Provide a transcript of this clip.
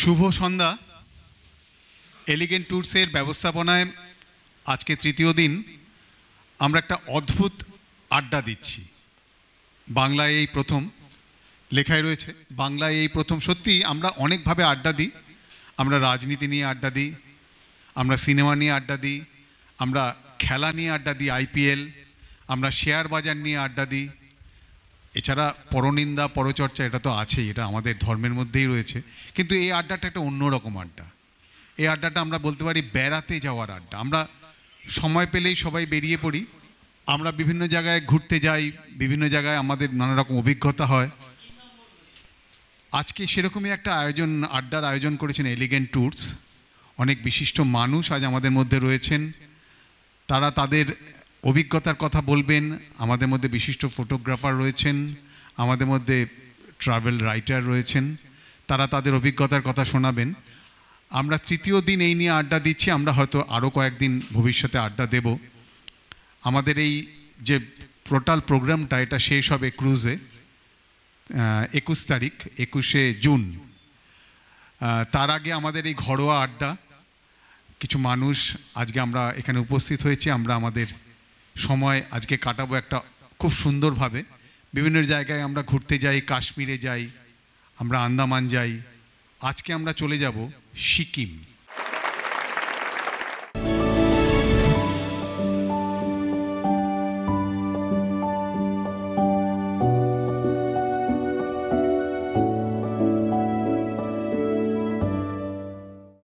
শুভ সন্ধ্যা। Elegant ট্যুরসের ব্যবস্থাপনায় আজকে তৃতীয় দিন আমরা একটা অদ্ভুত আড্ডা দিচ্ছি। বাংলায় এই প্রথম, লেখায় রয়েছে বাংলায় এই প্রথম। সত্যি আমরা অনেকভাবে আড্ডা দিই। আমরা রাজনীতি নিয়ে আড্ডা দিই, আমরা সিনেমা নিয়ে আড্ডা দিই, আমরা খেলা নিয়ে আড্ডা দিই, আইপিএল, আমরা শেয়ার বাজার নিয়ে আড্ডা দিই। এছাড়া পরনিন্দা পরচর্চা এটা তো আছেই, এটা আমাদের ধর্মের মধ্যেই রয়েছে। কিন্তু এই আড্ডাটা একটা অন্যরকম আড্ডা। এই আড্ডাটা আমরা বলতে পারি বেড়াতে যাওয়ার আড্ডা। আমরা সময় পেলেই সবাই বেরিয়ে পড়ি, আমরা বিভিন্ন জায়গায় ঘুরতে যাই, বিভিন্ন জায়গায় আমাদের নানা রকম অভিজ্ঞতা হয়। আজকে সেরকমই একটা আড্ডার আয়োজন করেছেন এলিগেন্ট ট্যুরস। অনেক বিশিষ্ট মানুষ আজ আমাদের মধ্যে রয়েছেন, তারা তাদের অভিজ্ঞতার কথা বলবেন। আমাদের মধ্যে বিশিষ্ট ফটোগ্রাফার রয়েছেন, আমাদের মধ্যে ট্রাভেল রাইটার রয়েছেন, তারা তাদের অভিজ্ঞতার কথা শোনাবেন। আমরা তৃতীয় দিন এই নিয়ে আড্ডা দিচ্ছি, আমরা হয়তো আরও কয়েকদিন ভবিষ্যতে আড্ডা দেব। আমাদের এই যে টোটাল প্রোগ্রামটা এটা শেষ হবে ক্রুজে 21 তারিখ, 21শে জুন। তার আগে আমাদের এই ঘরোয়া আড্ডা, কিছু মানুষ আজকে আমরা এখানে উপস্থিত হয়েছি। আমরা আমাদের সময় আজকে কাটাবো একটা খুব সুন্দরভাবে। বিভিন্ন জায়গায় আমরা ঘুরতে যাই, কাশ্মীরে যাই, আমরা আন্দামান যাই, আজকে আমরা চলে যাব সিকিম।